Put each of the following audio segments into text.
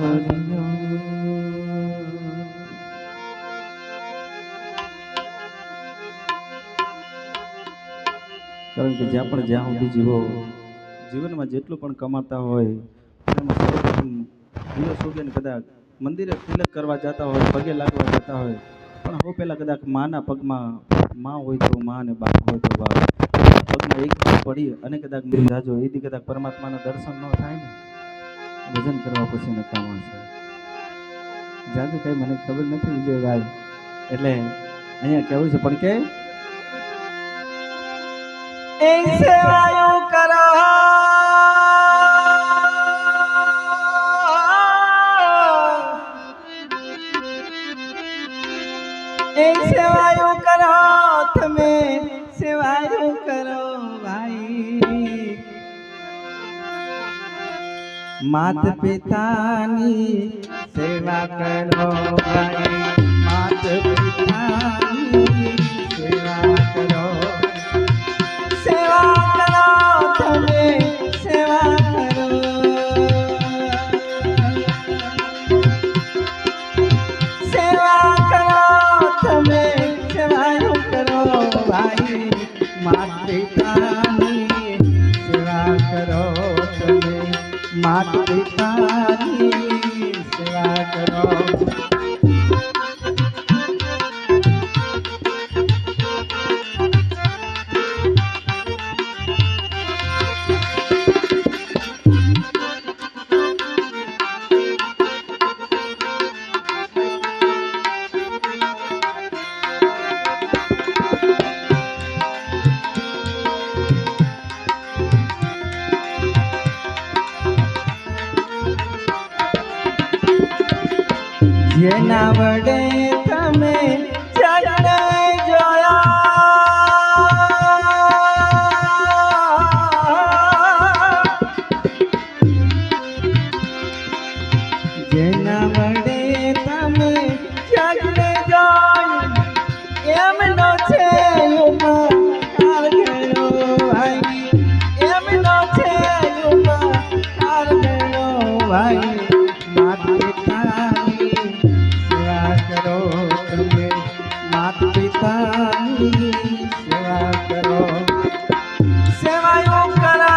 છોરીઓ કારણ કે જ્યાં સુધી જીવો જીવનમાં જેટલું પણ કમાતા હોય એમાં સૌપ્રથમ દિવસ ઉગીને કદાચ મંદિરે તિલક કરવા જતા હોય, પગે લાગવા જતા હોય, પણ હું પહેલાં કદાચ માના પગમાં માં હોય તો માં અને બાપ હોય તો બાપ પગમાં એક પડી અને કદાચ જાજો એથી કદાચ પરમાત્માના દર્શન ન થાય ને ભજન કરવા પછી નકામા છે. જાજુ કઈ મને ખબર નથી વિજયભાઈ, એટલે અહીંયા કેવું છે પણ કે એક સેવાયો કરો એક સેવાયો કરો તમે સેવાયો કરો ભાઈ માત પિતાની સેવા કરો ભાઈ માત પિતાની સેવા કરો તમે સેવા કરો સેવા કરો તમે સેવાયો કરો ભાઈ માત પિતાની સેવા કરો તમે માત પિતાની સેવા કરો. જેના વડે તમે ચરણે જોયા જેના વડે તમે ચરણે જોયું એમનો છે ઉપકાર ગણો ભાઈ એમનો છે ઉપકાર ગણો ભાઈ માત પિતાની સેવા કરો તમે માત પિતાની સેવા કરો સેવાયો કરો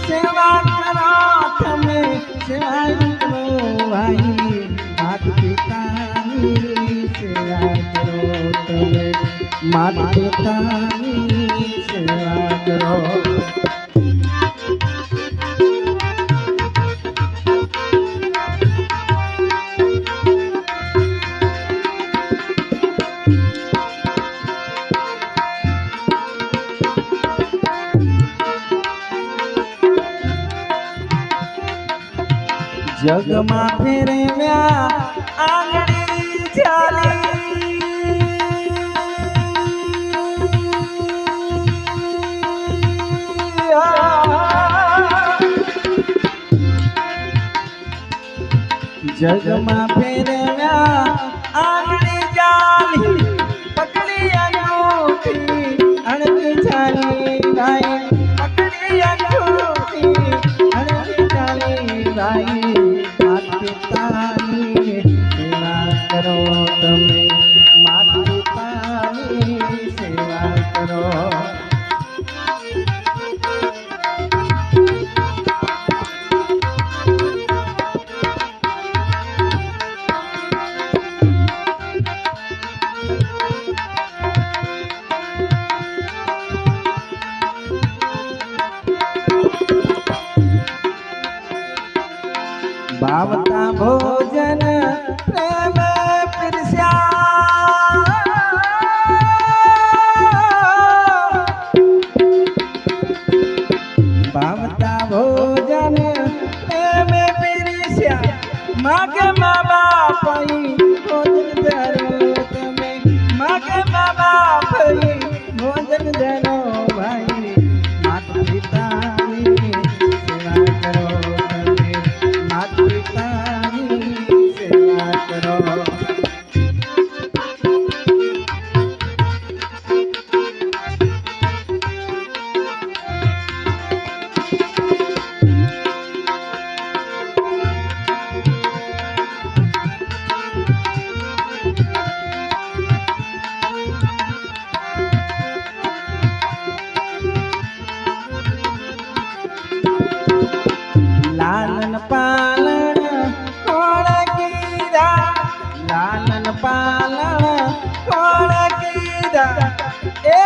સેવા કરો તમે સેવાયો કરો ભાઈ માત પિતાની સેવા કરો તમે માત પિતાની સેવા કરો. જગમાં ફેરવ્યા આંગળી ચાલી જગમાં ફેરવ્યા આંગળી ચાલી પકડી અંગૂઠી અણકી ચાલી ભાઈ પકડી અંગૂઠી અણકી ચાલી ભાઈ માત પિતાની સેવા કરો તમે માત પિતાની સેવા કરો. ભાવતા ભોજન પ્રેમ પીરસ્યા દીધા એ